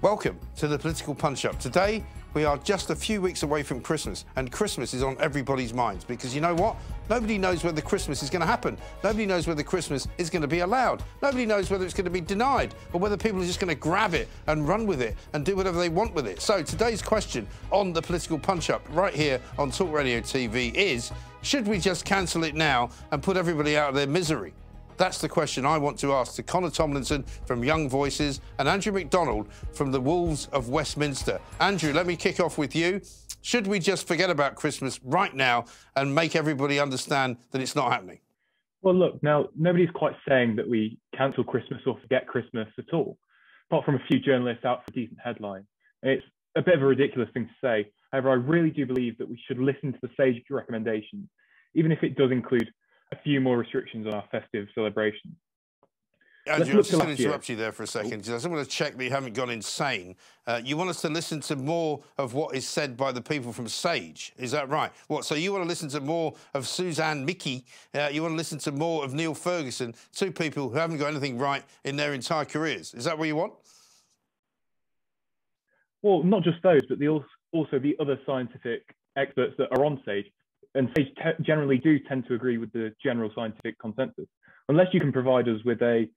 Welcome to the Political Punch-Up. Today, we are just a few weeks away from Christmas, and Christmas is on everybody's minds because you know what? Nobody knows whether Christmas is going to happen. Nobody knows whether Christmas is going to be allowed. Nobody knows whether it's going to be denied or whether people are just going to grab it and run with it and do whatever they want with it. So today's question on the Political Punch-Up right here on Talk Radio TV is, should we just cancel it now and put everybody out of their misery? That's the question I want to ask to Connor Tomlinson from Young Voices and Andrew McDonald from the Wolves of Westminster. Andrew, let me kick off with you. Should we just forget about Christmas right now and make everybody understand that it's not happening? Well, look, now, nobody's quite saying that we cancel Christmas or forget Christmas at all, apart from a few journalists out for a decent headline. It's a bit of a ridiculous thing to say. However, I really do believe that we should listen to the sage recommendations, even if it does include a few more restrictions on our festive celebrations. Andrew, I'm just going to interrupt you there for a second. I just want to check that you haven't gone insane. You want us to listen to more of what is said by the people from Sage, is that right? What? So you want to listen to more of Suzanne Mickey? You want to listen to more of Neil Ferguson, two people who haven't got anything right in their entire careers? Is that what you want? Well, not just those, but also the other scientific experts that are on Sage. And Sage generally do tend to agree with the general scientific consensus. Unless you can provide us with a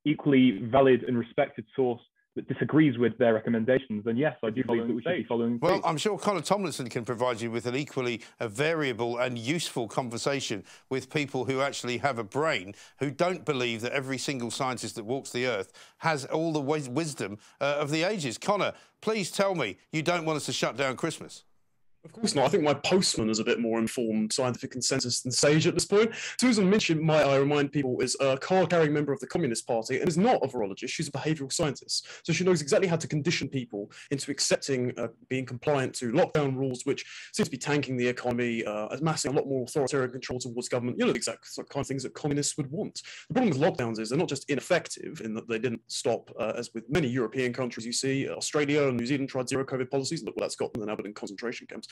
equally valid and respected source that disagrees with their recommendations, then yes, I do believe that we should be following. Well, I'm sure Connor Tomlinson can provide you with an equally variable and useful conversation with people who actually have a brain, who don't believe that every single scientist that walks the earth has all the wisdom of the ages. Connor, please tell me you don't want us to shut down Christmas. Of course not. I think my postman is a bit more informed scientific consensus than Sage at this point. Susan Minchin, might I remind people, is a card-carrying member of the Communist Party and is not a virologist. She's a behavioural scientist. So she knows exactly how to condition people into accepting being compliant to lockdown rules, which seem to be tanking the economy, amassing a lot more authoritarian control towards government. You know, the exact kind of things that communists would want. The problem with lockdowns is they're not just ineffective in that they didn't stop, as with many European countries you see. Australia and New Zealand tried zero COVID policies. Look what that's got them. They're now in concentration camps.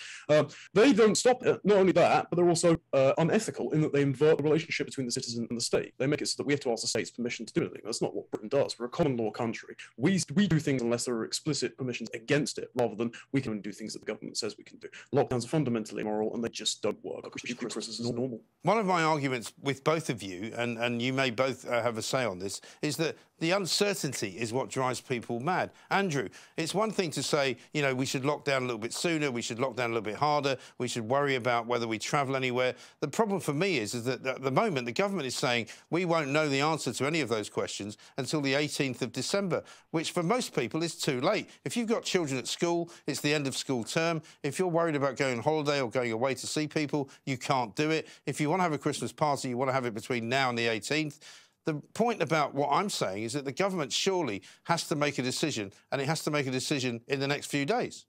They don't stop it. Not only that, but they're also unethical in that they invert the relationship between the citizen and the state. They make it so that we have to ask the state's permission to do anything. That's not what Britain does. We're a common law country. We do things unless there are explicit permissions against it, rather than we can do things that the government says we can do. Lockdowns are fundamentally immoral, and they just don't work. Christmas is normal. One of my arguments with both of you, and you may both have a say on this, is that the uncertainty is what drives people mad. Andrew, it's one thing to say, you know, we should lock down a little bit sooner, we should lock down a little bit harder, we should worry about whether we travel anywhere. The problem for me is that at the moment the government is saying we won't know the answer to any of those questions until the 18th of December, which for most people is too late. If you've got children at school, it's the end of school term. If you're worried about going on holiday or going away to see people, you can't do it. If you want to have a Christmas party, you want to have it between now and the 18th. The point about what I'm saying is that the government surely has to make a decision, and it has to make a decision in the next few days.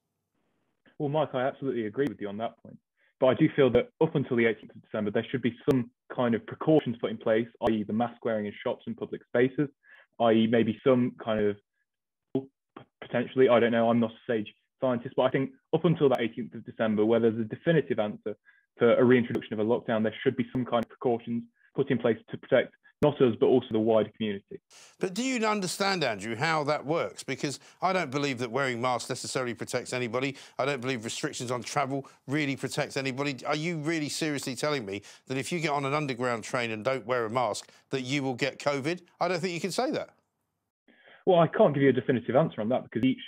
Well, Mike, I absolutely agree with you on that point. But I do feel that up until the 18th of December, there should be some kind of precautions put in place, i.e. the mask wearing in shops and public spaces, i.e. maybe some kind of, potentially, I don't know, I'm not a Sage scientist, but I think up until that 18th of December, where there's a definitive answer to a reintroduction of a lockdown, there should be some kind of precautions put in place to protect not us, but also the wider community. But do you understand, Andrew, how that works? Because I don't believe that wearing masks necessarily protects anybody. I don't believe restrictions on travel really protects anybody. Are you really seriously telling me that if you get on an underground train and don't wear a mask, that you will get COVID? I don't think you can say that. Well, I can't give you a definitive answer on that because each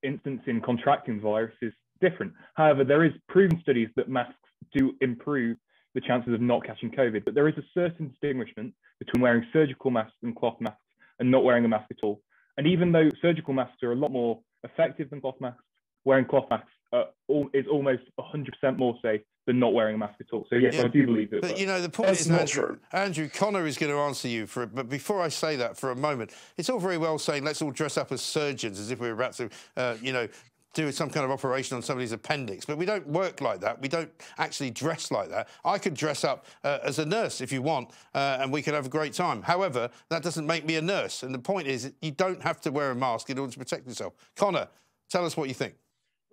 instance in contracting the virus is different. However, there is proven studies that masks do improve the chances of not catching COVID, but there is a certain distinguishment between wearing surgical masks and cloth masks and not wearing a mask at all. And even though surgical masks are a lot more effective than cloth masks, wearing cloth masks is almost 100% more safe than not wearing a mask at all. So yes, yeah, I do believe it. But you know, the point is, Andrew, Connor is going to answer you for it. But before I say that for a moment, it's all very well saying let's all dress up as surgeons as if we were about to, you know, do some kind of operation on somebody's appendix. But we don't work like that. We don't actually dress like that. I could dress up as a nurse if you want, and we could have a great time. However, that doesn't make me a nurse. And the point is, you don't have to wear a mask in order to protect yourself. Connor, tell us what you think.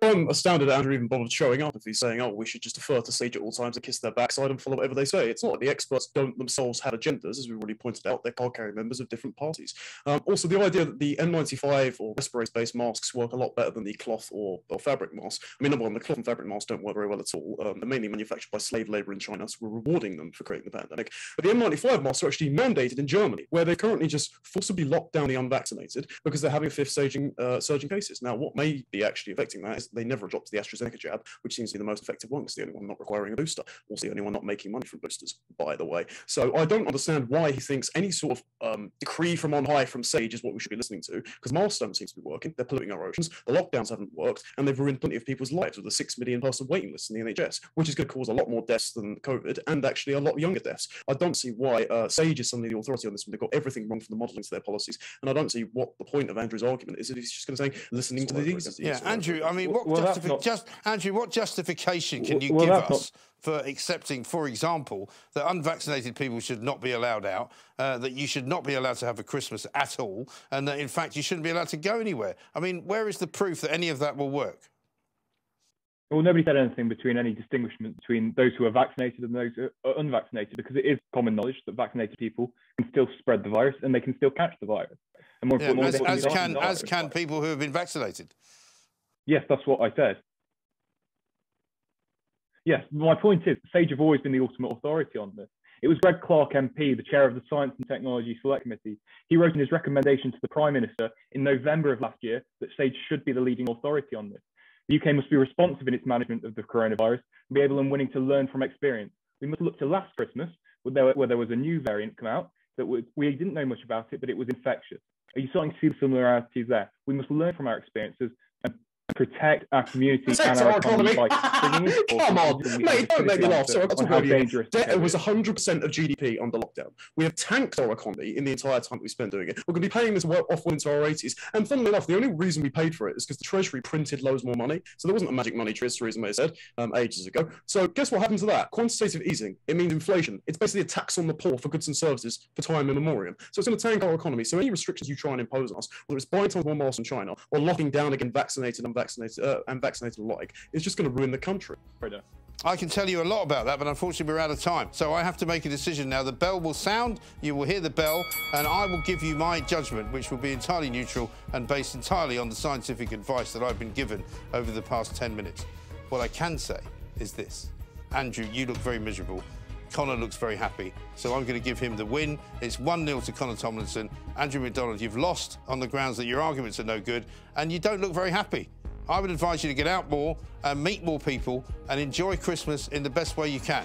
I'm astounded Andrew even bothered showing up if he's saying, oh, we should just defer to Sage at all times and kiss their backside and follow whatever they say. It's not like the experts don't themselves have agendas, as we've already pointed out. They're card-carrying members of different parties. Also, the idea that the N95 or respirator-based masks work a lot better than the cloth or fabric masks. I mean, number one, the cloth and fabric masks don't work very well at all. They're mainly manufactured by slave labour in China, so we're rewarding them for creating the pandemic. But the N95 masks are actually mandated in Germany, where they currently just forcibly lock down the unvaccinated because they're having a fifth surge in cases. Now, what may be actually affecting that is they never adopted the AstraZeneca jab, which seems to be the most effective one because the only one not requiring a booster, also the only one not making money from boosters, by the way. So I don't understand why he thinks any sort of decree from on high from Sage is what we should be listening to, because miles don't seem to be working. They're polluting our oceans, the lockdowns haven't worked, and they've ruined plenty of people's lives with a 6 million person waiting list in the NHS, which is going to cause a lot more deaths than COVID and actually a lot younger deaths. I don't see why Sage is suddenly the authority on this when they've got everything wrong from the modelling to their policies, and I don't see what the point of Andrew's argument is if he's just going to say listening to the disease. Yeah, Andrew, I mean, what justification can you give us for accepting, for example, that unvaccinated people should not be allowed out, that you should not be allowed to have a Christmas at all, and that, in fact, you shouldn't be allowed to go anywhere? I mean, where is the proof that any of that will work? Well, nobody said anything between any distinguishment between those who are vaccinated and those who are unvaccinated, because it is common knowledge that vaccinated people can still spread the virus and they can still catch the virus. And more importantly, as can people who have been vaccinated. Yes, that's what I said. Yes, my point is, Sage have always been the ultimate authority on this. It was Greg Clark MP, the chair of the Science and Technology Select Committee. He wrote in his recommendation to the Prime Minister in November of last year that Sage should be the leading authority on this. The UK must be responsive in its management of the coronavirus and be able and willing to learn from experience. We must look to last Christmas, where there was a new variant come out that we didn't know much about it, but it was infectious. Are you starting to see the similarities there? We must learn from our experiences and protect our community and our economy. Come on, mate, don't make me laugh. Sorry, it was 100% of GDP under lockdown. We have tanked our economy in the entire time we spent doing it. We're going to be paying this off well into our 80s. And funnily enough, the only reason we paid for it is because the Treasury printed loads more money. So there wasn't a magic money trick, as Theresa May said ages ago. So guess what happened to that? Quantitative easing. It means inflation. It's basically a tax on the poor for goods and services for time immemorial. So it's going to tank our economy. So any restrictions you try and impose on us, whether it's buying time more masks from China or locking down again vaccinated and vaccinated alike, is just going to ruin the country. I can tell you a lot about that, but unfortunately we're out of time. So I have to make a decision now. The bell will sound, you will hear the bell, and I will give you my judgment, which will be entirely neutral and based entirely on the scientific advice that I've been given over the past 10 minutes. What I can say is this. Andrew, you look very miserable. Connor looks very happy, so I'm going to give him the win. It's 1-0 to Connor Tomlinson. Andrew McDonald, you've lost on the grounds that your arguments are no good, and you don't look very happy. I would advise you to get out more and meet more people and enjoy Christmas in the best way you can.